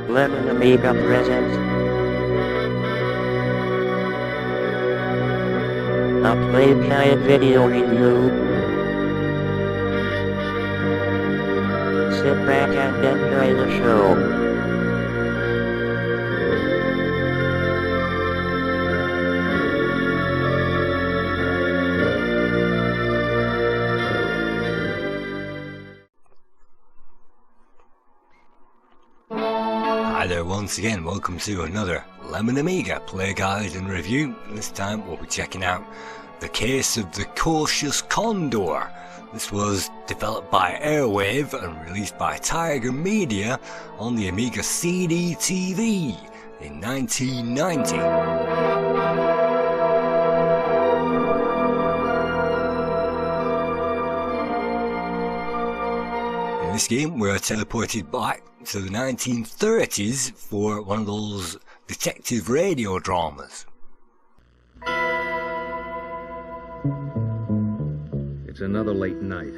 Lemon Amiga presents a Playguide video review. Sit back and enjoy the show. Hi there once again, welcome to another Lemon Amiga Playguide and review. This time we'll be checking out The Case of the Cautious Condor. This was developed by Airwave and released by Tiger Media on the Amiga CD-TV in 1990. In this game we are teleported back to the 1930s for one of those detective radio dramas. It's another late night.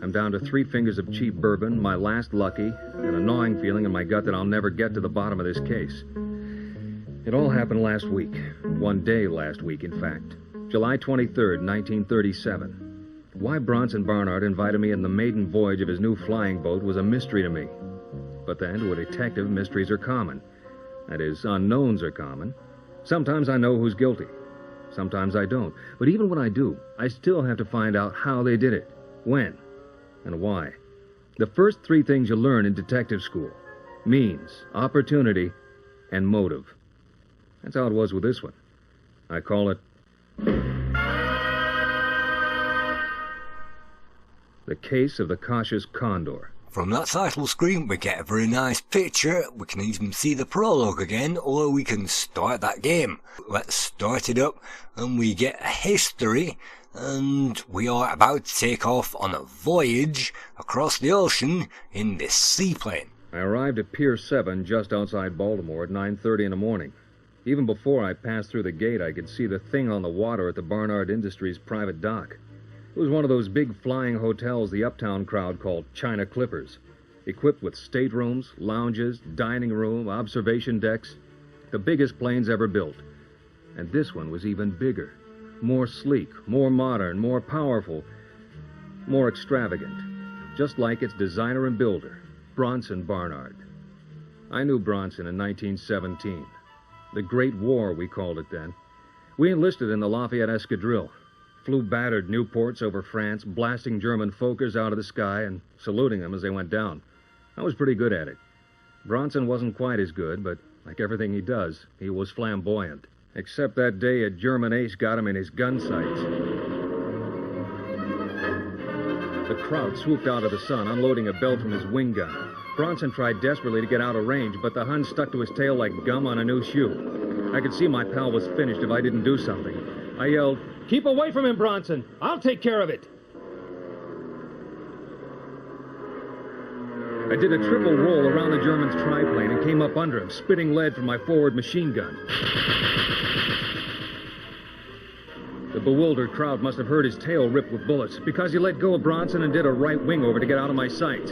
I'm down to 3 fingers of cheap bourbon, my last lucky, and a gnawing feeling in my gut that I'll never get to the bottom of this case. It all happened last week. One day last week, in fact. July 23rd, 1937. Why Bronson Barnard invited me in the maiden voyage of his new flying boat was a mystery to me. But then, to a detective, mysteries are common. That is, unknowns are common. Sometimes I know who's guilty. Sometimes I don't. But even when I do, I still have to find out how they did it, when, and why. The first 3 things you learn in detective school: means, opportunity, and motive. That's how it was with this one. I call it The Case of the Cautious Condor. From that title screen we get a very nice picture. We can even see the prologue again, or we can start that game. Let's start it up and we get a history, and we are about to take off on a voyage across the ocean in this seaplane. I arrived at Pier 7 just outside Baltimore at 9:30 in the morning. Even before I passed through the gate, I could see the thing on the water at the Barnard Industries private dock. It was one of those big flying hotels the uptown crowd called China Clippers, equipped with staterooms, lounges, dining room, observation decks, the biggest planes ever built. And this one was even bigger, more sleek, more modern, more powerful, more extravagant, just like its designer and builder, Bronson Barnard. I knew Bronson in 1917. The Great War, we called it then. We enlisted in the Lafayette Escadrille. Flew battered Nieuports over France, blasting German Fokkers out of the sky and saluting them as they went down. I was pretty good at it. Bronson wasn't quite as good, but like everything he does, he was flamboyant. Except that day a German ace got him in his gun sights. The crowd swooped out of the sun, unloading a belt from his wing gun. Bronson tried desperately to get out of range, but the Hun stuck to his tail like gum on a new shoe. I could see my pal was finished if I didn't do something. I yelled, "Keep away from him, Bronson! I'll take care of it!" I did a triple roll around the German's triplane and came up under him, spitting lead from my forward machine gun. The bewildered crowd must have heard his tail ripped with bullets, because he let go of Bronson and did a right wing over to get out of my sight.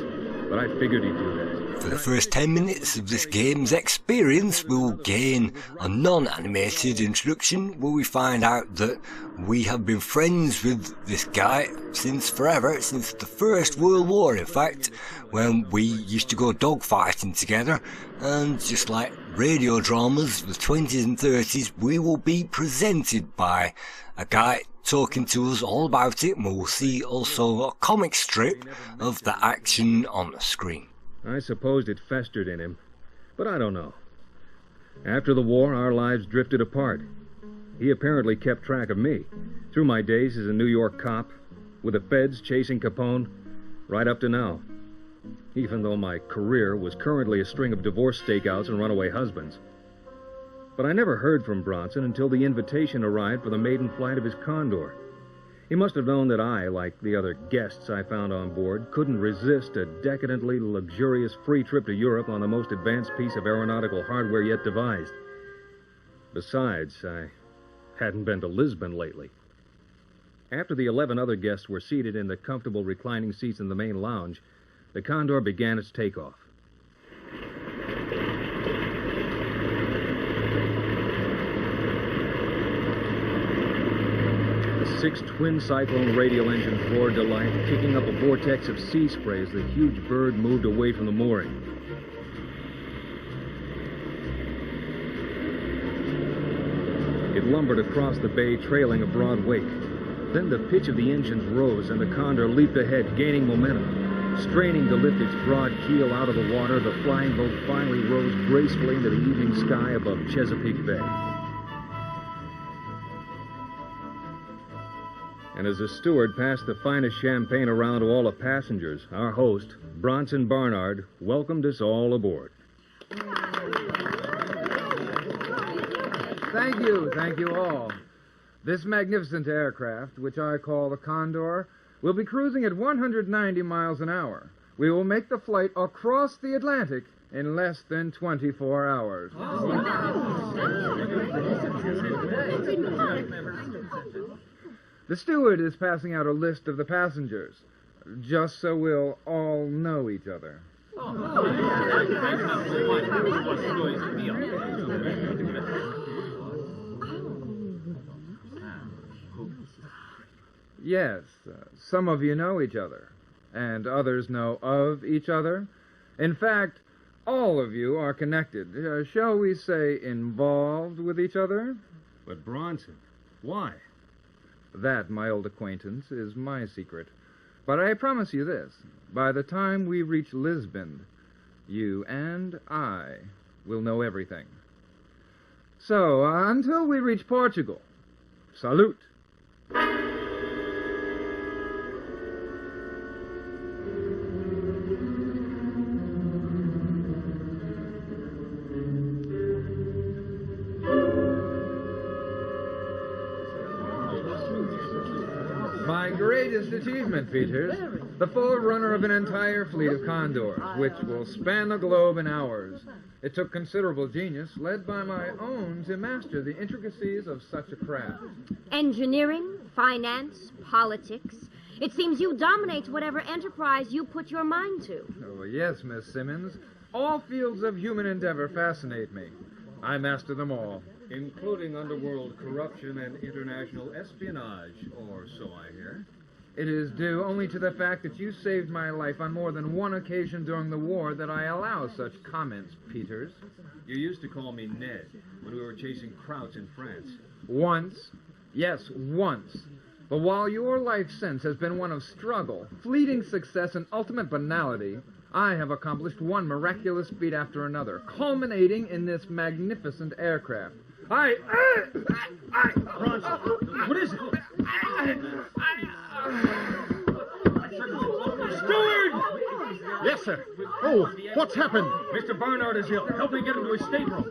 But I figured he'd do that. For the first 10 minutes of this game's experience, we'll gain a non-animated introduction where we find out that we have been friends with this guy since forever, since the First World War in fact, when we used to go dogfighting together. And just like radio dramas of the 20s and 30s, we will be presented by a guy talking to us all about it, and we'll see also a comic strip of the action on the screen. I supposed it festered in him, but I don't know. After the war, our lives drifted apart. He apparently kept track of me, through my days as a New York cop, with the feds chasing Capone, right up to now. Even though my career was currently a string of divorce stakeouts and runaway husbands. But I never heard from Bronson until the invitation arrived for the maiden flight of his Condor. He must have known that I, like the other guests I found on board, couldn't resist a decadently luxurious free trip to Europe on the most advanced piece of aeronautical hardware yet devised. Besides, I hadn't been to Lisbon lately. After the 11 other guests were seated in the comfortable reclining seats in the main lounge, the Condor began its takeoff. 6 twin cyclone radial engines roared to life, kicking up a vortex of sea spray as the huge bird moved away from the mooring. It lumbered across the bay, trailing a broad wake. Then the pitch of the engines rose, and the Condor leaped ahead, gaining momentum. Straining to lift its broad keel out of the water, the flying boat finally rose gracefully into the evening sky above Chesapeake Bay. And as the steward passed the finest champagne around to all the passengers, our host, Bronson Barnard, welcomed us all aboard. Thank you all. This magnificent aircraft, which I call the Condor, will be cruising at 190 miles an hour. We will make the flight across the Atlantic in less than 24 hours. The steward is passing out a list of the passengers, just so we'll all know each other. Yes, some of you know each other, and others know of each other. In fact, all of you are connected, shall we say involved with each other? But Bronson, why? That, my old acquaintance, is my secret. But I promise you this, by the time we reach Lisbon, you and I will know everything. So, until we reach Portugal, salute. My greatest achievement, Peters, the forerunner of an entire fleet of Condors, which will span the globe in hours. It took considerable genius, led by my own, to master the intricacies of such a craft. Engineering, finance, politics. It seems you dominate whatever enterprise you put your mind to. Oh, yes, Miss Simmons. All fields of human endeavor fascinate me. I master them all. Including underworld corruption and international espionage, or so I hear. It is due only to the fact that you saved my life on more than one occasion during the war that I allow such comments, Peters. You used to call me Ned when we were chasing Krauts in France. Once. Yes, once. But while your life since has been one of struggle, fleeting success, and ultimate banality, I have accomplished one miraculous feat after another, culminating in this magnificent aircraft. Bronson, what is it? Steward! Yes, sir. Oh, what's happened? Mr. Barnard is ill. Help me get him to his stateroom.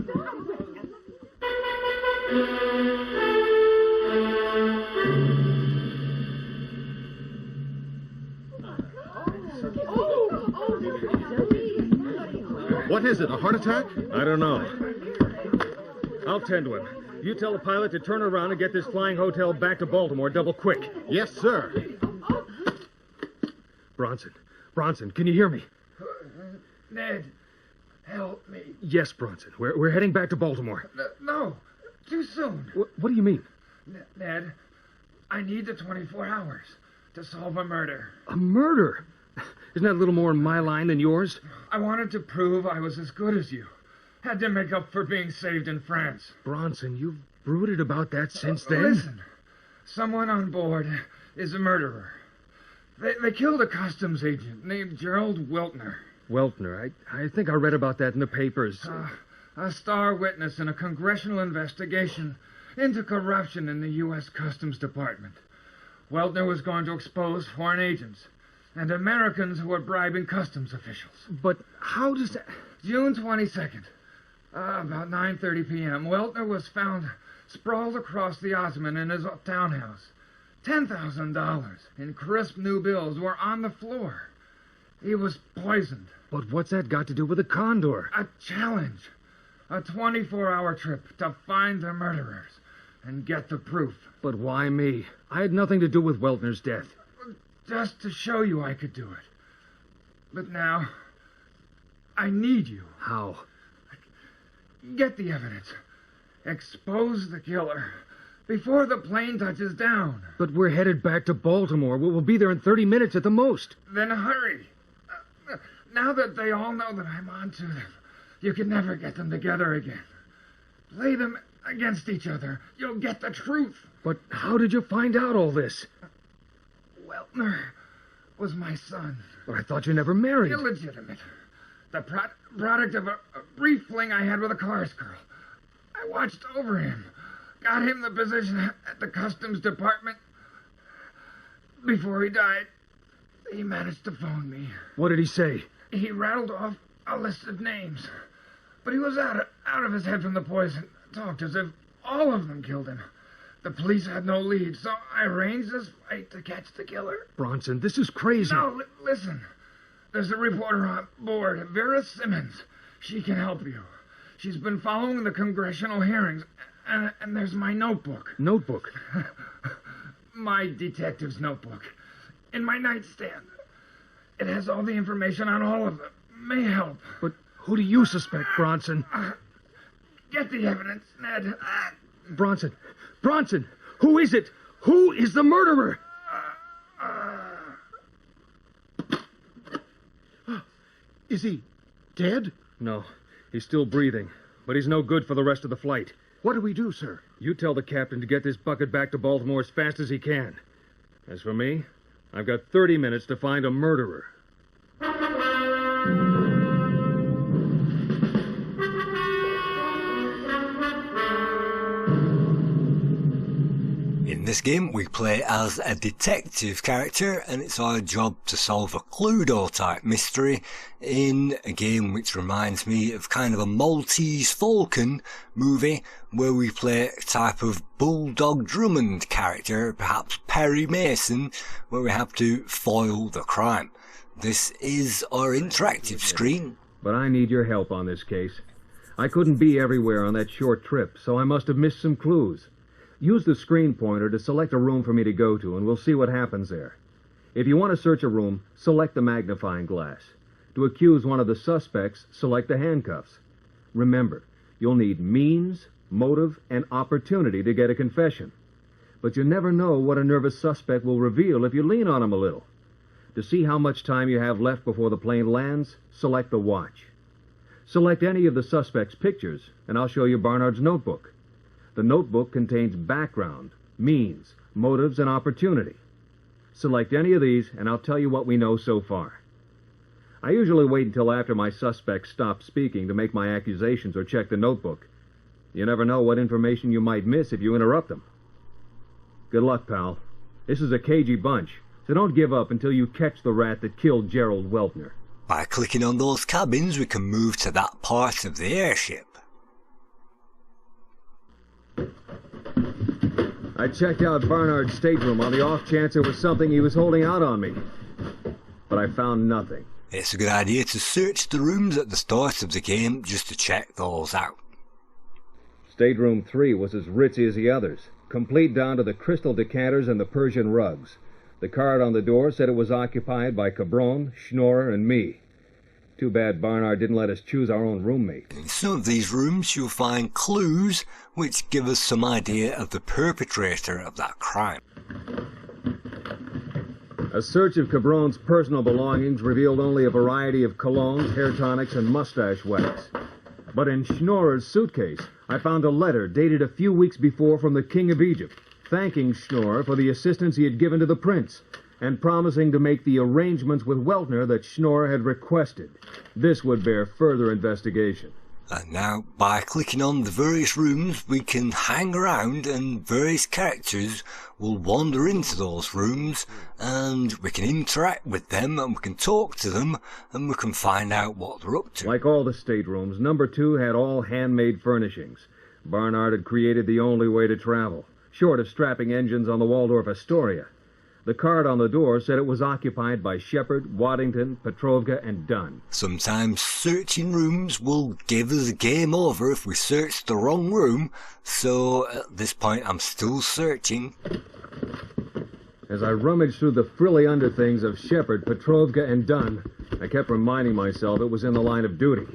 What is it, a heart attack? I don't know. I'll tend to him. You tell the pilot to turn around and get this flying hotel back to Baltimore double quick. Yes, sir. Bronson, can you hear me? Ned, help me. Yes, Bronson. We're heading back to Baltimore. No, too soon. What do you mean? Ned, I need the 24 hours to solve a murder. A murder? Isn't that a little more in my line than yours? I wanted to prove I was as good as you. Had to make up for being saved in France. Bronson, you've brooded about that since then? Listen, someone on board is a murderer. They killed a customs agent named Gerald Weltner. Weltner, I think I read about that in the papers. A star witness in a congressional investigation into corruption in the U.S. Customs Department. Weltner was going to expose foreign agents and Americans who were bribing customs officials. But how does that... June 22nd, about 9:30 p.m., Weltner was found sprawled across the ottoman in his townhouse. $10,000 in crisp new bills were on the floor. He was poisoned. But what's that got to do with the Condor? A challenge. A 24-hour trip to find the murderers and get the proof. But why me? I had nothing to do with Weltner's death. Just to show you I could do it. But now, I need you. How? Get the evidence. Expose the killer. Before the plane touches down. But we're headed back to Baltimore. We'll be there in 30 minutes at the most. Then hurry. Now that they all know that I'm onto them, you can never get them together again. Play them against each other. You'll get the truth. But how did you find out all this? Weltner was my son. But I thought you never married. Illegitimate. The product of a brief fling I had with a chorus girl. I watched over him. Got him the position at the Customs Department. Before he died, he managed to phone me. What did he say? He rattled off a list of names. But he was out of his head from the poison. Talked as if all of them killed him. The police had no lead, so I arranged this fight to catch the killer. Bronson, this is crazy. No, listen. There's a reporter on board, Vera Simmons. She can help you. She's been following the congressional hearings, and there's my notebook. Notebook? My detective's notebook. In my nightstand. It has all the information on all of them. May help. But who do you suspect, Bronson? Get the evidence, Ned. Bronson! Bronson! Who is it? Who is the murderer? Is he dead? No, he's still breathing, but he's no good for the rest of the flight. What do we do, sir? You tell the captain to get this bucket back to Baltimore as fast as he can. As for me, I've got 30 minutes to find a murderer. In this game, we play as a detective character, and it's our job to solve a Cluedo-type mystery in a game which reminds me of kind of a Maltese Falcon movie where we play a type of Bulldog Drummond character, perhaps Perry Mason, where we have to foil the crime. This is our interactive screen. But I need your help on this case. I couldn't be everywhere on that short trip, so I must have missed some clues. Use the screen pointer to select a room for me to go to, and we'll see what happens there. If you want to search a room, select the magnifying glass. To accuse one of the suspects, select the handcuffs. Remember, you'll need means, motive, and opportunity to get a confession. But you never know what a nervous suspect will reveal if you lean on him a little. To see how much time you have left before the plane lands, select the watch. Select any of the suspect's pictures, and I'll show you Bernhard's notebook. The notebook contains background, means, motives, and opportunity. Select any of these, and I'll tell you what we know so far. I usually wait until after my suspects stop speaking to make my accusations or check the notebook. You never know what information you might miss if you interrupt them. Good luck, pal. This is a cagey bunch, so don't give up until you catch the rat that killed Gerald Weltner. By clicking on those cabins, we can move to that part of the airship. I checked out Bernhard's stateroom on the off chance there was something he was holding out on me. But I found nothing. It's a good idea to search the rooms at the start of the game just to check those out. Stateroom 3 was as ritzy as the others, complete down to the crystal decanters and the Persian rugs. The card on the door said it was occupied by Cabron, Schnorrer, and me. Too bad Bernhard didn't let us choose our own roommate. In some of these rooms you'll find clues which give us some idea of the perpetrator of that crime. A search of Cabron's personal belongings revealed only a variety of colognes, hair tonics, and mustache wax. But in Schnorrer's suitcase, I found a letter dated a few weeks before from the King of Egypt, thanking Schnorrer for the assistance he had given to the prince, and promising to make the arrangements with Weltner that Schnorrer had requested. This would bear further investigation. And now, by clicking on the various rooms, we can hang around and various characters will wander into those rooms and we can interact with them and we can talk to them and we can find out what they're up to. Like all the staterooms, number 2 had all handmade furnishings. Bernhard had created the only way to travel, short of strapping engines on the Waldorf Astoria. The card on the door said it was occupied by Shepard, Waddington, Petrovka, and Dunn. Sometimes searching rooms will give us a game over if we search the wrong room, so at this point I'm still searching. As I rummaged through the frilly underthings of Shepard, Petrovka, and Dunn, I kept reminding myself it was in the line of duty.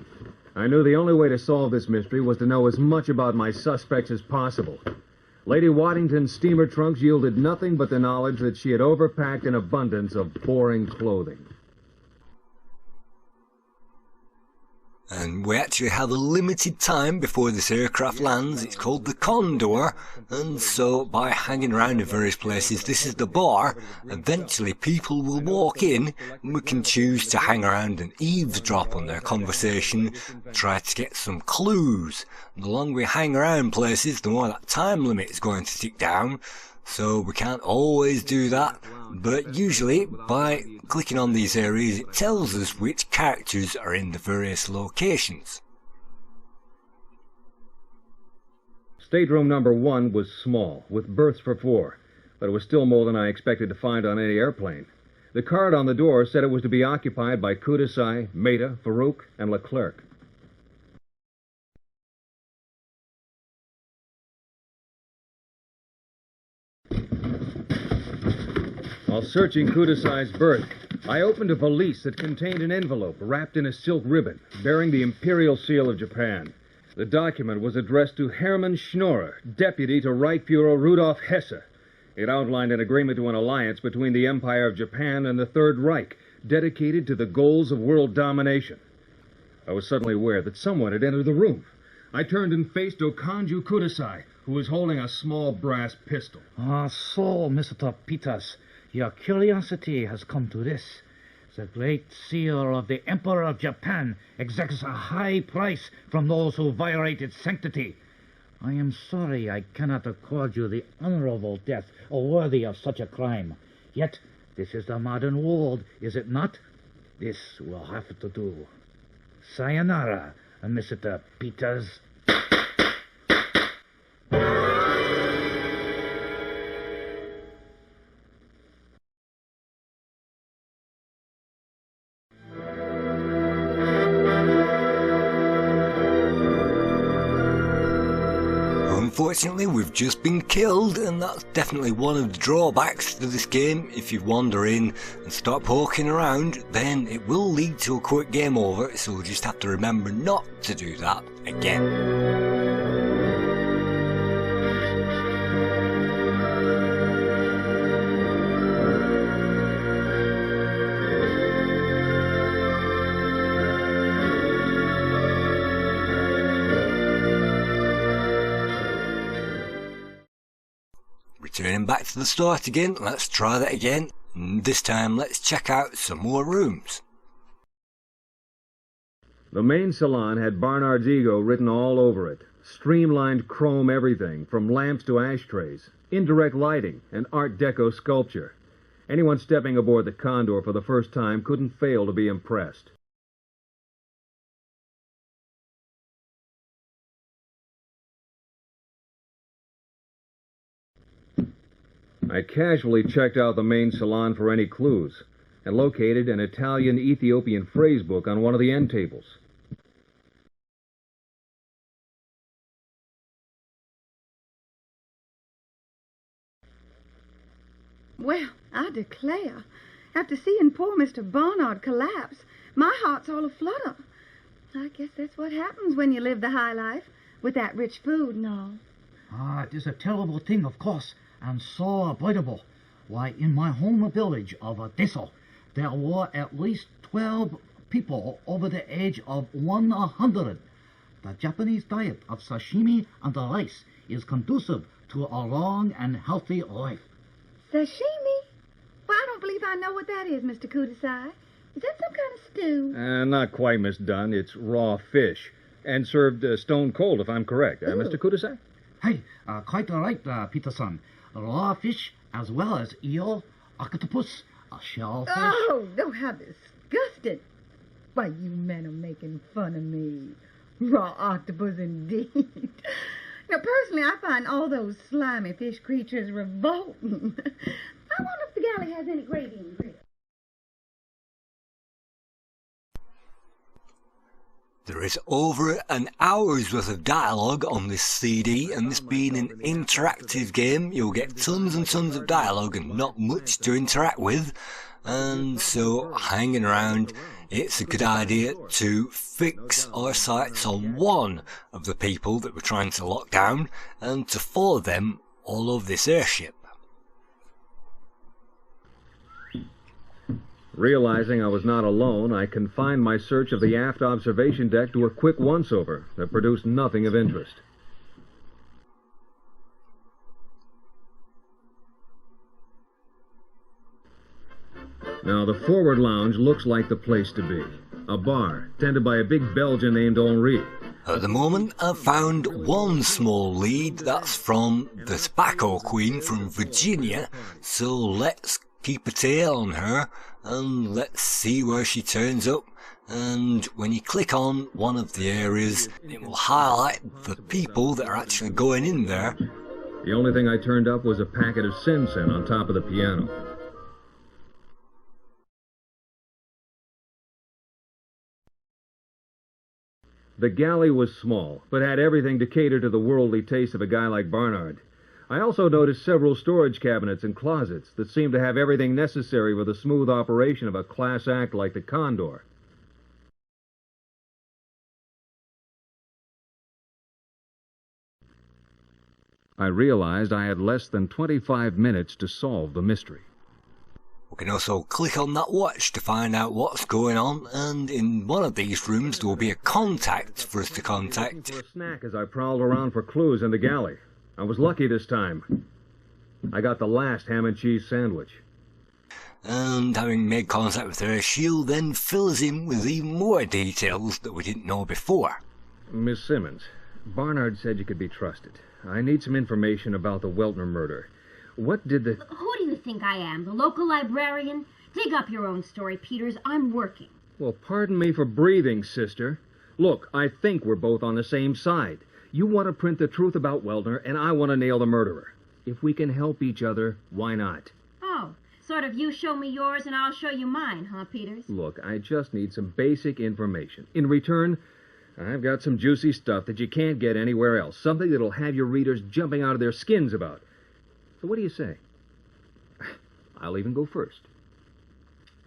I knew the only way to solve this mystery was to know as much about my suspects as possible. Lady Waddington's steamer trunks yielded nothing but the knowledge that she had overpacked an abundance of boring clothing. And we actually have a limited time before this aircraft lands. It's called the Condor, and so by hanging around in various places, this is the bar, eventually people will walk in and we can choose to hang around and eavesdrop on their conversation, try to get some clues. And the longer we hang around places, the more that time limit is going to tick down. So we can't always do that, but usually by clicking on these areas it tells us which characters are in the various locations. Stateroom number 1 was small, with berths for 4, but it was still more than I expected to find on any airplane. The card on the door said it was to be occupied by Kudasai, Maida, Farouk, and Leclerc. While searching Kudasai's berth, I opened a valise that contained an envelope wrapped in a silk ribbon bearing the Imperial Seal of Japan. The document was addressed to Hermann Schnorrer, deputy to Reichsfuhrer Rudolf Hesse. It outlined an agreement to an alliance between the Empire of Japan and the Third Reich, dedicated to the goals of world domination. I was suddenly aware that someone had entered the room. I turned and faced Okanju Kudasai, who was holding a small brass pistol. So, Mr. Peters, your curiosity has come to this. The Great Seal of the Emperor of Japan exacts a high price from those who violate its sanctity. I am sorry I cannot accord you the honorable death worthy of such a crime. Yet, this is the modern world, is it not? This will have to do. Sayonara, Mr. Peters. Unfortunately, we've just been killed, and that's definitely one of the drawbacks to this game. If you wander in and start poking around, then it will lead to a quick game over, so we'll just have to remember not to do that again. Returning back to the start again, let's try that again. And this time let's check out some more rooms. The main salon had Barnard's ego written all over it. Streamlined chrome everything, from lamps to ashtrays, indirect lighting, and Art Deco sculpture. Anyone stepping aboard the Condor for the first time couldn't fail to be impressed. I casually checked out the main salon for any clues and located an Italian-Ethiopian phrase book on one of the end tables. Well, I declare, after seeing poor Mr. Barnard collapse, my heart's all aflutter. I guess that's what happens when you live the high life, with that rich food and all. It is a terrible thing, of course, and so avoidable. Why, in my home village of Deso, there were at least 12 people over the age of 100. The Japanese diet of sashimi and rice is conducive to a long and healthy life. Sashimi? Well, I don't believe I know what that is, Mr. Kudasai. Is that some kind of stew? Not quite, Miss Dunn. It's raw fish. And served stone cold, if I'm correct. Mr. Kudasai? Hey, quite right, Peterson. Raw fish as well as eel, octopus, shellfish. Oh, no, how disgusting. Why, you men are making fun of me. Raw octopus, indeed. Now, personally, I find all those slimy fish creatures revolting. I wonder if the galley has any gravy in it. There is over an hour's worth of dialogue on this CD, and this being an interactive game, you'll get tons and tons of dialogue and not much to interact with. And so, hanging around, it's a good idea to fix our sights on one of the people that we're trying to lock down and to follow them all of this airship. Realizing I was not alone, I confined my search of the aft observation deck to a quick once-over that produced nothing of interest. Now, the forward lounge looks like the place to be. A bar, tended by a big Belgian named Henri. At the moment, I've found one small lead. That's from the Tobacco Queen from Virginia. So let's keep a tail on her and let's see where she turns up. And when you click on one of the areas, it will highlight the people that are actually going in there. The only thing I turned up was a packet of Sin-Sin on top of the piano. The galley was small, but had everything to cater to the worldly taste of a guy like Bernhard. I also noticed several storage cabinets and closets that seemed to have everything necessary for the smooth operation of a class act like the Condor. I realized I had less than 25 minutes to solve the mystery. We can also click on that watch to find out what's going on, and in one of these rooms there will be a contact for us to contact. For a snack as I prowled around for clues in the galley. I was lucky this time. I got the last ham and cheese sandwich. And having made contact with her, she'll then fill us in with even more details that we didn't know before. Miss Simmons, Bernhard said you could be trusted. I need some information about the Weltner murder. What did the... Who do you think I am, the local librarian? Dig up your own story, Peters. I'm working. Well, pardon me for breathing, sister. Look, I think we're both on the same side. You want to print the truth about Weltner, and I want to nail the murderer. If we can help each other, why not? Oh, sort of you show me yours and I'll show you mine, huh, Peters? Look, I just need some basic information. In return, I've got some juicy stuff that you can't get anywhere else. Something that'll have your readers jumping out of their skins about. So what do you say? I'll even go first.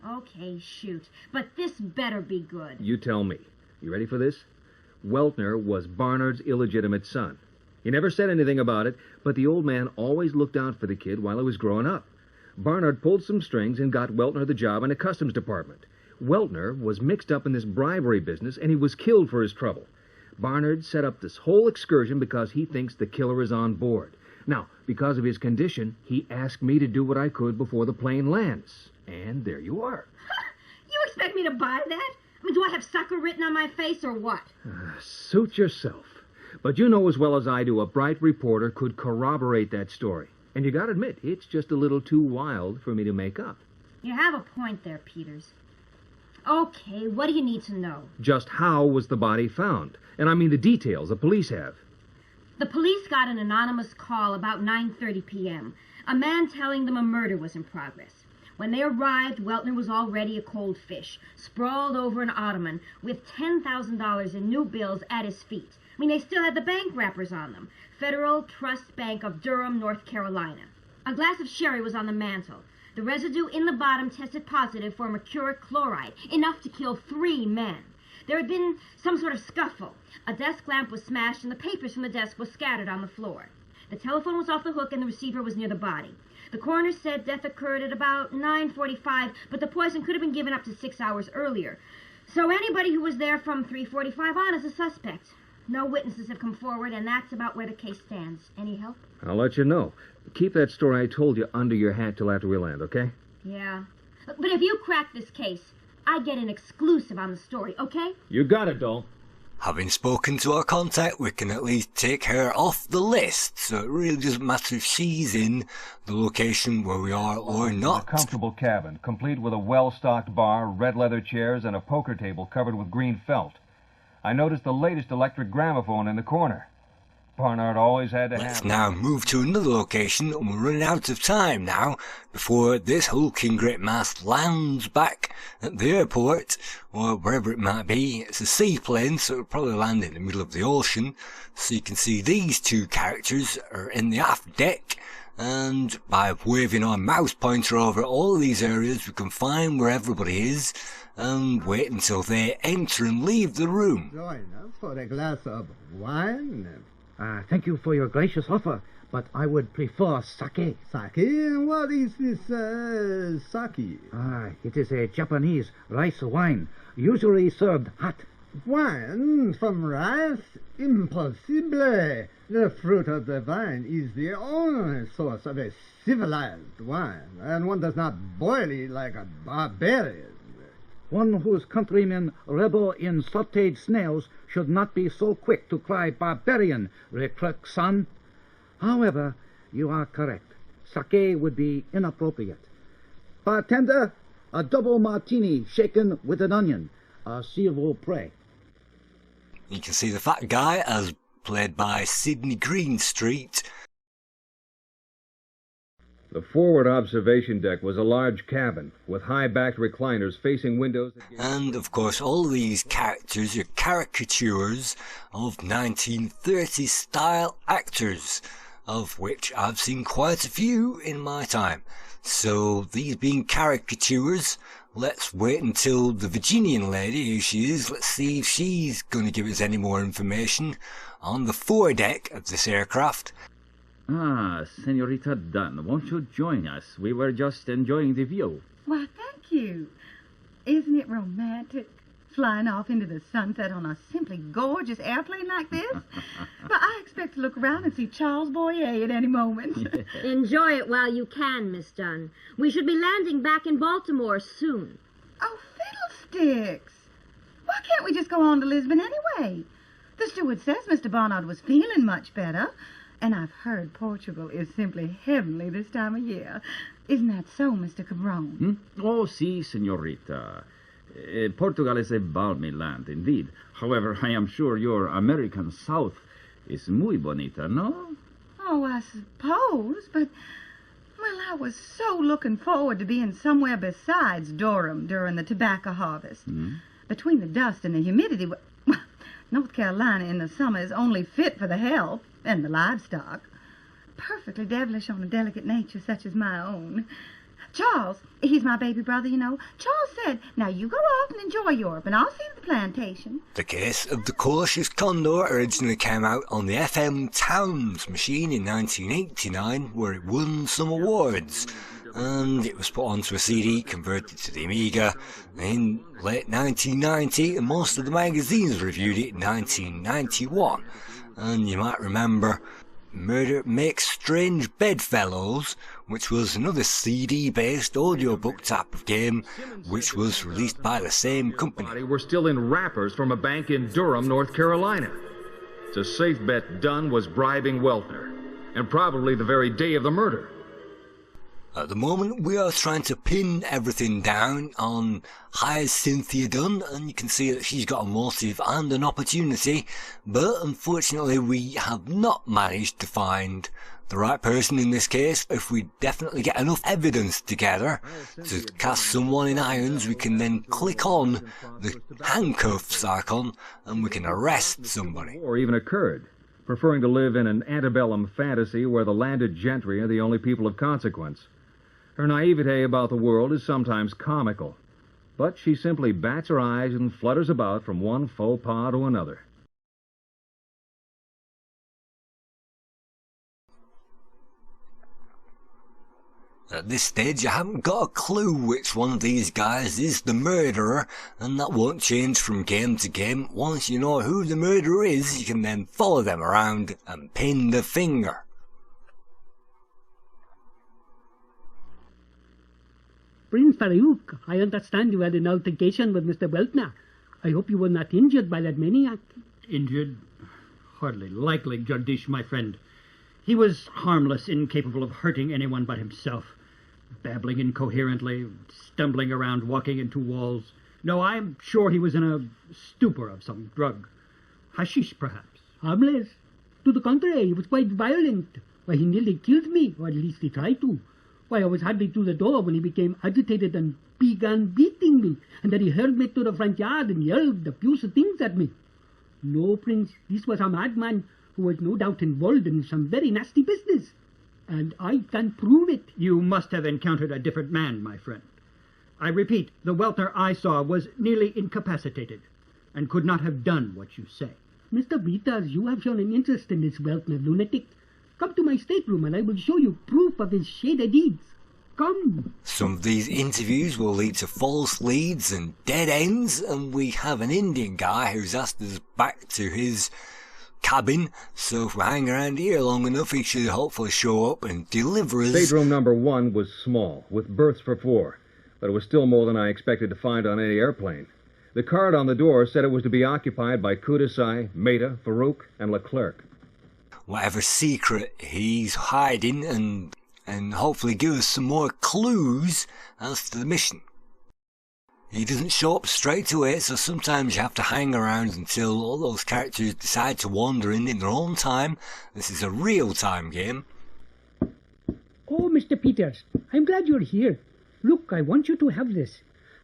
Okay, shoot. But this better be good. You tell me. You ready for this? Weltner was Bernhard's illegitimate son. He never said anything about it, but the old man always looked out for the kid while he was growing up. Bernhard pulled some strings and got Weltner the job in the customs department. Weltner was mixed up in this bribery business, and he was killed for his trouble. Bernhard set up this whole excursion because he thinks the killer is on board. Now, because of his condition, he asked me to do what I could before the plane lands. And there you are. You expect me to buy that? I mean, do I have sucker written on my face or what? Suit yourself. But you know as well as I do, a bright reporter could corroborate that story. And you gotta admit, it's just a little too wild for me to make up. You have a point there, Peters. Okay, what do you need to know? Just how was the body found? And I mean the details the police have. The police got an anonymous call about 9:30 p.m. A man telling them a murder was in progress. When they arrived, Weltner was already a cold fish, sprawled over an ottoman with $10,000 in new bills at his feet. I mean, they still had the bank wrappers on them. Federal Trust Bank of Durham, North Carolina. A glass of sherry was on the mantel. The residue in the bottom tested positive for mercuric chloride, enough to kill 3 men. There had been some sort of scuffle. A desk lamp was smashed and the papers from the desk were scattered on the floor. The telephone was off the hook and the receiver was near the body. The coroner said death occurred at about 9:45, but the poison could have been given up to 6 hours earlier. So anybody who was there from 3:45 on is a suspect. No witnesses have come forward, and that's about where the case stands. Any help? I'll let you know. Keep that story I told you under your hat till after we land, okay? Yeah. But if you crack this case, I get an exclusive on the story, okay? You got it, doll. Having spoken to our contact, we can at least take her off the list, so it really doesn't matter if she's in the location where we are or not. A comfortable cabin, complete with a well-stocked bar, red leather chairs, and a poker table covered with green felt. I noticed the latest electric gramophone in the corner. Bernhard always had to have... Let's now move to another location, and we're running out of time now before this hulking great mass lands back at the airport, or wherever it might be. It's a seaplane, so it'll probably land in the middle of the ocean. So you can see these 2 characters are in the aft deck, and by waving our mouse pointer over all of these areas, we can find where everybody is, and wait until they enter and leave the room. Join us for a glass of wine. Thank you for your gracious offer, but I would prefer sake. Sake? What is this, sake? It is a Japanese rice wine, usually served hot. Wine from rice? Impossible. The fruit of the vine is the only source of a civilized wine, and one does not boil it like a barbarian. One whose countrymen revel in sautéed snails should not be so quick to cry barbarian, Recruit-san. However, you are correct. Sake would be inappropriate. Bartender, a double martini shaken with an onion. S'il vous plaît. You can see the fat guy, as played by Sidney Greenstreet. The forward observation deck was a large cabin with high-backed recliners facing windows. And, of course, all these characters are caricatures of 1930s-style actors, of which I've seen quite a few in my time. So, these being caricatures, let's wait until the Virginian lady, who she is, let's see if she's going to give us any more information on the foredeck of this aircraft. Senorita Dunn, won't you join us? We were just enjoying the view. Why, thank you. Isn't it romantic? Flying off into the sunset on a simply gorgeous airplane like this? But I expect to look around and see Charles Boyer at any moment. Enjoy it while you can, Miss Dunn. We should be landing back in Baltimore soon. Oh, fiddlesticks. Why can't we just go on to Lisbon anyway? The steward says Mr. Bernhard was feeling much better. And I've heard Portugal is simply heavenly this time of year. Isn't that so, Mr. Cabron? Oh, si, senorita. Portugal is a balmy land, indeed. However, I am sure your American South is muy bonita, no? Oh, I suppose, but... Well, I was so looking forward to being somewhere besides Durham during the tobacco harvest. Between the dust and the humidity... North Carolina in the summer is only fit for the health and the livestock. Perfectly devilish on a delicate nature such as my own. Charles, he's my baby brother, you know. Charles said, now you go off and enjoy Europe, and I'll see to the plantation. The case of the cautious Condor originally came out on the FM Towns machine in 1989, where it won some awards. And it was put onto a CD, converted to the Amiga in late 1990, and most of the magazines reviewed it in 1991. And you might remember Murder Makes Strange Bedfellows, which was another CD-based audiobook type of game, which was released by the same company. We're still in wrappers from a bank in Durham, North Carolina. It's a safe bet Dunn was bribing Weltner, and probably the very day of the murder. At the moment, we are trying to pin everything down on Cynthia Dunn, and you can see that she's got a motive and an opportunity, but unfortunately we have not managed to find the right person in this case. If we definitely get enough evidence together to cast someone in irons, we can then click on the handcuffs icon and we can arrest somebody. Or even occurred, preferring to live in an antebellum fantasy where the landed gentry are the only people of consequence. Her naivete about the world is sometimes comical, but she simply bats her eyes and flutters about from one faux pas to another. At this stage, you haven't got a clue which one of these guys is the murderer, and that won't change from game to game. Once you know who the murderer is, you can then follow them around and pin the finger. Prince Farouk, I understand you had an altercation with Mr. Weltner. I hope you were not injured by that maniac. Injured? Hardly likely, Jagdish, my friend. He was harmless, incapable of hurting anyone but himself. Babbling incoherently, stumbling around, walking into walls. No, I'm sure he was in a stupor of some drug. Hashish, perhaps. Harmless? To the contrary, he was quite violent. Why, he nearly killed me, or at least he tried to. Why, I was hardly through the door when he became agitated and began beating me, and then he hurled me to the front yard and yelled abusive things at me. No, Prince, this was a madman who was no doubt involved in some very nasty business, and I can prove it. You must have encountered a different man, my friend. I repeat, the Weltner I saw was nearly incapacitated, and could not have done what you say. Mr. Peters, you have shown an interest in this Weltner lunatic. Come to my stateroom and I will show you proof of his shady deeds. Come. Some of these interviews will lead to false leads and dead ends, and we have an Indian guy who's asked us back to his cabin, so if we hang around here long enough he should hopefully show up and deliver us. Stateroom number 1 was small, with berths for 4, but it was still more than I expected to find on any airplane. The card on the door said it was to be occupied by Kudasai, Maida, Farouk, and Leclerc. Whatever secret he's hiding, and hopefully give us some more clues as to the mission. He doesn't show up straight away, so sometimes you have to hang around until all those characters decide to wander in their own time. This is a real-time game. Oh, Mr. Peters, I'm glad you're here. Look, I want you to have this.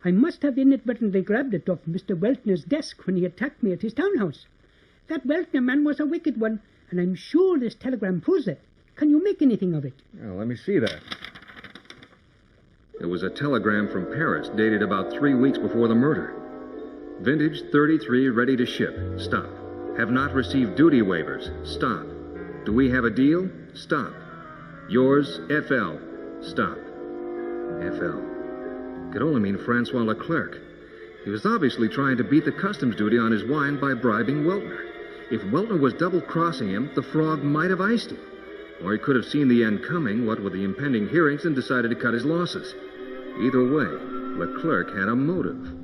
I must have inadvertently grabbed it off Mr. Weltner's desk when he attacked me at his townhouse. That Weltner man was a wicked one, and I'm sure this telegram proves it. Can you make anything of it? Well, let me see that. It was a telegram from Paris, dated about 3 weeks before the murder. Vintage 33 ready to ship. Stop. Have not received duty waivers. Stop. Do we have a deal? Stop. Yours, FL. Stop. FL. Could only mean Francois Leclerc. He was obviously trying to beat the customs duty on his wine by bribing Weltner. If Weltner was double-crossing him, the frog might have iced him. Or he could have seen the end coming, what with the impending hearings, and decided to cut his losses. Either way, Leclerc had a motive.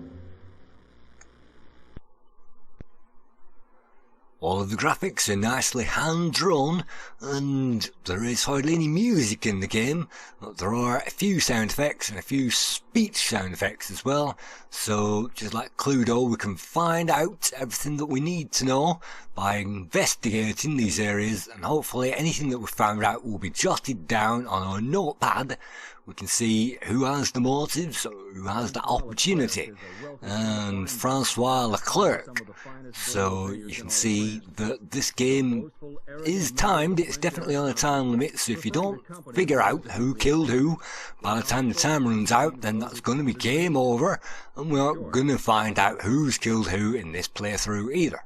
All of the graphics are nicely hand-drawn, and there is hardly any music in the game. There are a few sound effects and a few speech sound effects as well. So, just like Cluedo, we can find out everything that we need to know by investigating these areas, and hopefully anything that we found out will be jotted down on our notepad. We can see who has the motives, who has the opportunity, and Francois Leclerc. So you can see that this game is timed. It's definitely on a time limit, so if you don't figure out who killed who by the time the time runs out, then that's going to be game over, and we're not going to find out who's killed who in this playthrough either.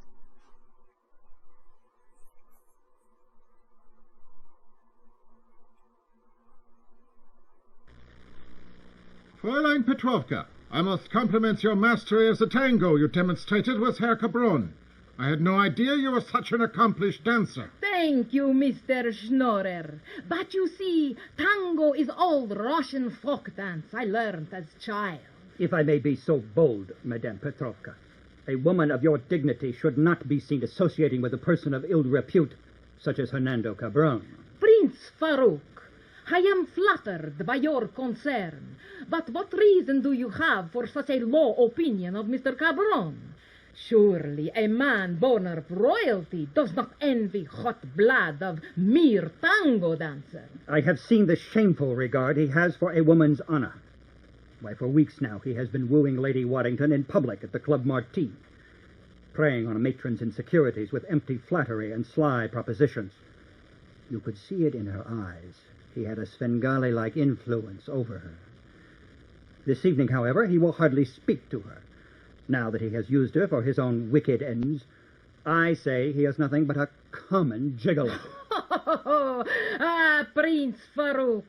Fräulein Petrovka, I must compliment your mastery of the tango you demonstrated with Herr Cabron. I had no idea you were such an accomplished dancer. Thank you, Mr. Schnorrer. But you see, tango is old Russian folk dance I learned as child. If I may be so bold, Madame Petrovka, a woman of your dignity should not be seen associating with a person of ill repute, such as Hernando Cabron. Prince Farouk, I am flattered by your concern, but what reason do you have for such a low opinion of Mr. Cabron? Surely a man born of royalty does not envy hot blood of mere tango dancer. I have seen the shameful regard he has for a woman's honor. Why, for weeks now he has been wooing Lady Waddington in public at the Club Marti, preying on matrons' insecurities with empty flattery and sly propositions. You could see it in her eyes. He had a Svengali-like influence over her. This evening, however, he will hardly speak to her. Now that he has used her for his own wicked ends, I say he is nothing but a common gigolo. Prince Farouk,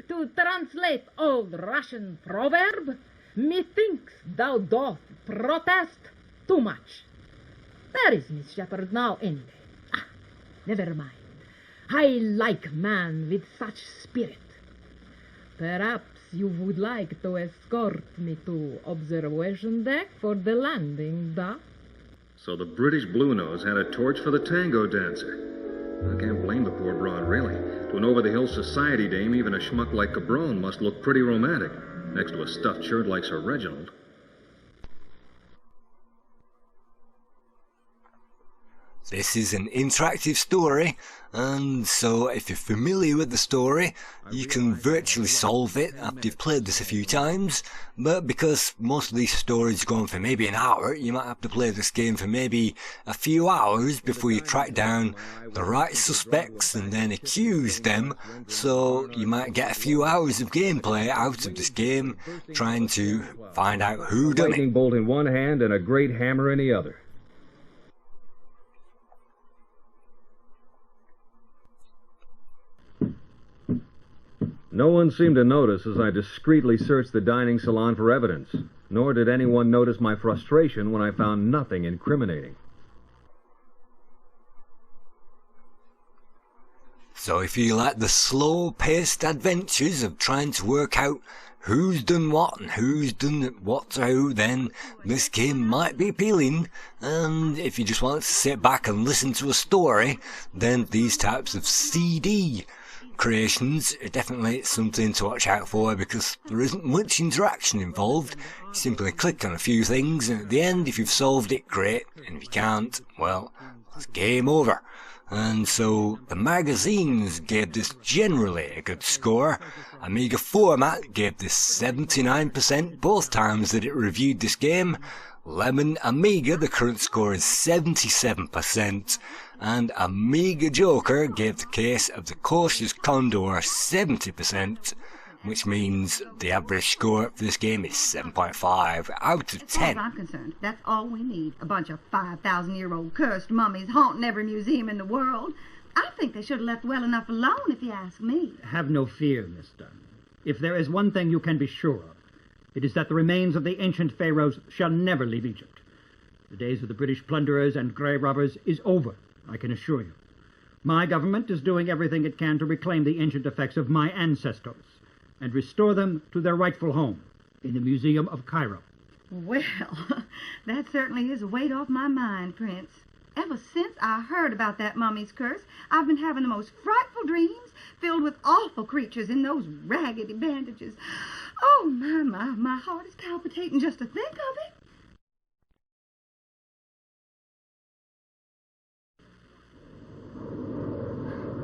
to translate old Russian proverb, methinks thou doth protest too much. Where is Miss Shepherd now, anyway? Never mind. I like man with such spirit. Perhaps you would like to escort me to observation deck for the landing, da? So the British Blue Nose had a torch for the tango dancer. I can't blame the poor broad, really. To an over-the-hill society dame, even a schmuck like Cabron must look pretty romantic, next to a stuffed shirt like Sir Reginald. This is an interactive story, and so if you're familiar with the story, you can virtually solve it after you've played this a few times, but because most of these stories go on for maybe an hour, you might have to play this game for maybe a few hours before you track down the right suspects and then accuse them, so you might get a few hours of gameplay out of this game trying to find out who done it. Lightning bolt in one hand and a great hammer in the other. No one seemed to notice as I discreetly searched the dining salon for evidence, nor did anyone notice my frustration when I found nothing incriminating. So if you like the slow-paced adventures of trying to work out who's done what and who's done what to who, then this game might be appealing. And if you just want to sit back and listen to a story, then these types of CD creations are definitely something to watch out for, because there isn't much interaction involved. You simply click on a few things, and at the end, if you've solved it, great, and if you can't, well, it's game over. And so the magazines gave this generally a good score. Amiga Format gave this 79% both times that it reviewed this game. Lemon Amiga, the current score is 77%, and Amiga Joker gave the case of the cautious Condor 70%, which means the average score for this game is 7.5 out of 10. As far as I'm concerned, that's all we need. A bunch of 5,000-year-old cursed mummies haunting every museum in the world. I think they should have left well enough alone, if you ask me. Have no fear, Miss Dunn. If there is one thing you can be sure of, it is that the remains of the ancient pharaohs shall never leave Egypt. The days of the British plunderers and grey robbers is over, I can assure you. My government is doing everything it can to reclaim the ancient effects of my ancestors and restore them to their rightful home in the Museum of Cairo. Well, that certainly is a weight off my mind, Prince. Ever since I heard about that mummy's curse, I've been having the most frightful dreams filled with awful creatures in those raggedy bandages. Oh, my heart is palpitating just to think of it.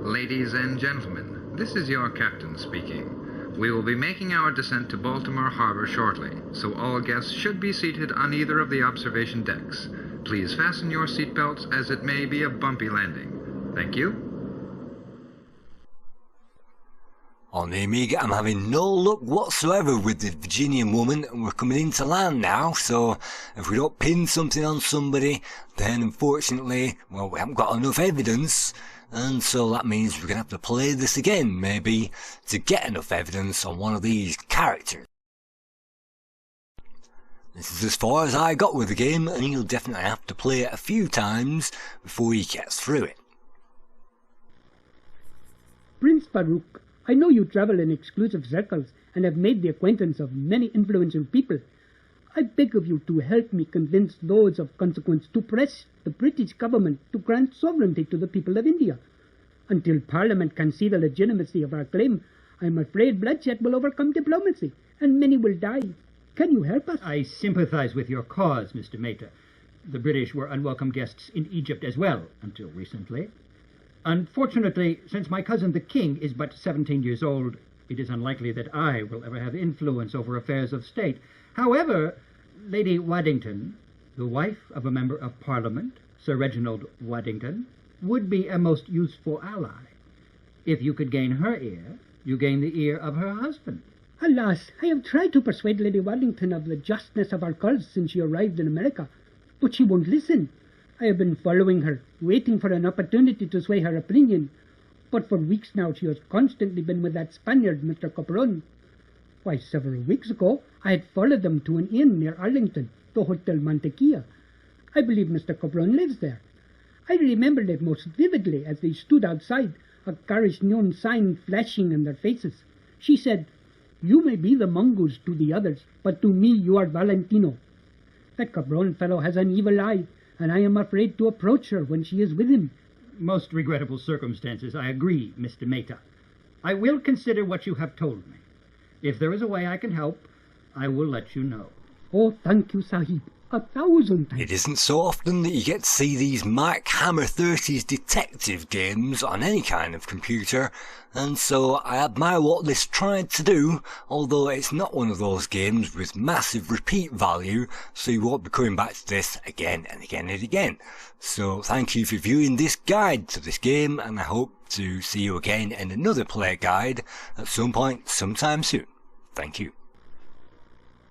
Ladies and gentlemen, this is your captain speaking. We will be making our descent to Baltimore Harbor shortly, so all guests should be seated on either of the observation decks. Please fasten your seatbelts, as it may be a bumpy landing. Thank you. On the Amiga, I'm having no luck whatsoever with the Virginian woman, and we're coming into land now, so if we don't pin something on somebody, then unfortunately, well, we haven't got enough evidence, and so that means we're going to have to play this again, maybe, to get enough evidence on one of these characters. This is as far as I got with the game, and you'll definitely have to play it a few times before you get through it. Prince Farouk, I know you travel in exclusive circles and have made the acquaintance of many influential people. I beg of you to help me convince those of consequence to press the British government to grant sovereignty to the people of India. Until Parliament can see the legitimacy of our claim, I am afraid bloodshed will overcome diplomacy, and many will die. Can you help us? I sympathize with your cause, Mr. Mater. The British were unwelcome guests in Egypt as well, until recently. Unfortunately, since my cousin the King is but 17 years old, it is unlikely that I will ever have influence over affairs of state. However, Lady Waddington, the wife of a member of Parliament, Sir Reginald Waddington, would be a most useful ally. If you could gain her ear, you gain the ear of her husband. Alas, I have tried to persuade Lady Waddington of the justness of our cause since she arrived in America, but she won't listen. I have been following her, waiting for an opportunity to sway her opinion, but for weeks now she has constantly been with that Spaniard, Mr. Capron. Why, several weeks ago, I had followed them to an inn near Arlington, the Hotel Mantequilla. I believe Mr. Capron lives there. I remembered it most vividly as they stood outside, a garish neon sign flashing in their faces. She said, "You may be the mongoose to the others, but to me you are Valentino. That Cabron fellow has an evil eye, and I am afraid to approach her when she is with him." Most regrettable circumstances, I agree, Mr. Mehta. I will consider what you have told me. If there is a way I can help, I will let you know. Oh, thank you, Sahib. 1,000 times. It isn't so often that you get to see these Mike Hammer 30s detective games on any kind of computer, and so I admire what this tried to do, although it's not one of those games with massive repeat value, so you won't be coming back to this again and again and again. So thank you for viewing this guide to this game, and I hope to see you again in another play guide at some point sometime soon. Thank you.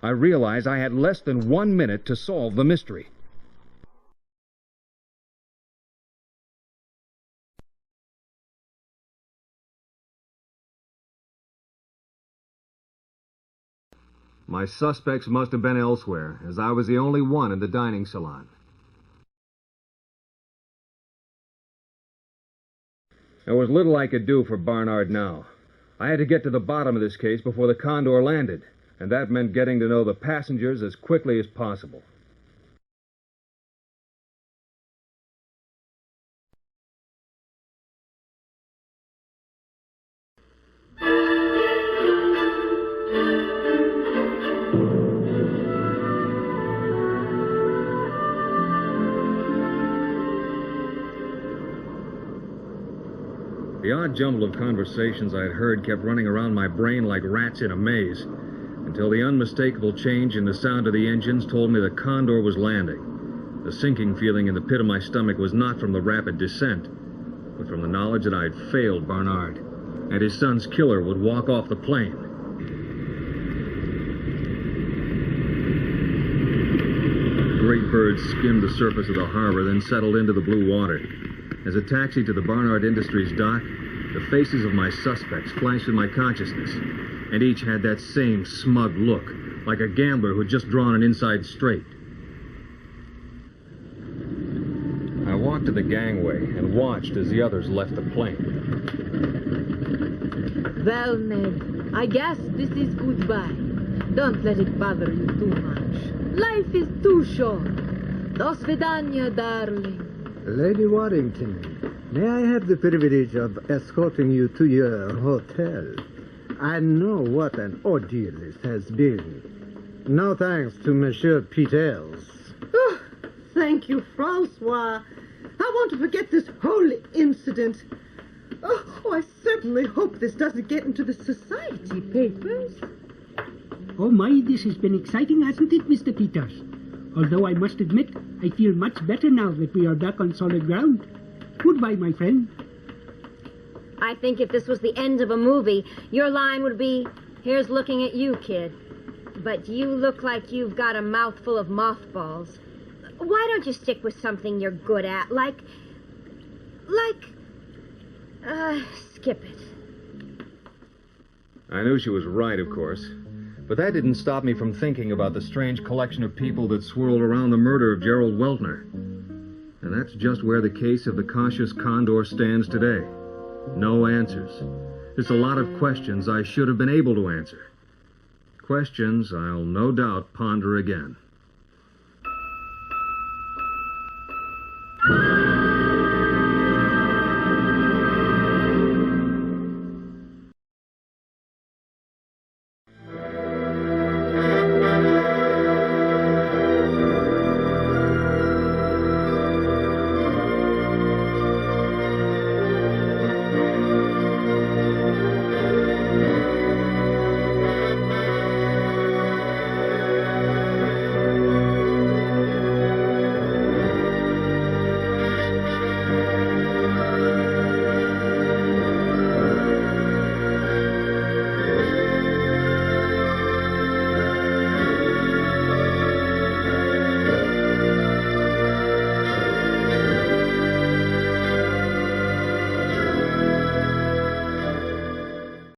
I realized I had less than 1 minute to solve the mystery. My suspects must have been elsewhere, as I was the only one in the dining salon. There was little I could do for Bernhard now. I had to get to the bottom of this case before the Condor landed, and that meant getting to know the passengers as quickly as possible. The odd jumble of conversations I had heard kept running around my brain like rats in a maze, until the unmistakable change in the sound of the engines told me the Condor was landing. The sinking feeling in the pit of my stomach was not from the rapid descent, but from the knowledge that I had failed Bernhard, and his son's killer would walk off the plane. Great birds skimmed the surface of the harbor, then settled into the blue water. As it taxied to the Bernhard Industries dock, the faces of my suspects flashed in my consciousness, and each had that same smug look, like a gambler who'd just drawn an inside straight. I walked to the gangway and watched as the others left the plane. Well, Ned, I guess this is goodbye. Don't let it bother you too much. Life is too short. До свидания, darling. Lady Waddington, may I have the privilege of escorting you to your hotel? I know what an ordeal this has been. No thanks to Monsieur Peters. Oh, thank you, Francois. I want to forget this whole incident. Oh, I certainly hope this doesn't get into the society papers. Oh my, this has been exciting, hasn't it, Mr. Peters? Although I must admit, I feel much better now that we are back on solid ground. Goodbye, my friend. I think if this was the end of a movie, your line would be, here's looking at you, kid. But you look like you've got a mouthful of mothballs. Why don't you stick with something you're good at, skip it. I knew she was right, of course. But that didn't stop me from thinking about the strange collection of people that swirled around the murder of Gerald Weltner. And that's just where the case of the cautious Condor stands today. No answers. Just a lot of questions I should have been able to answer. Questions I'll no doubt ponder again.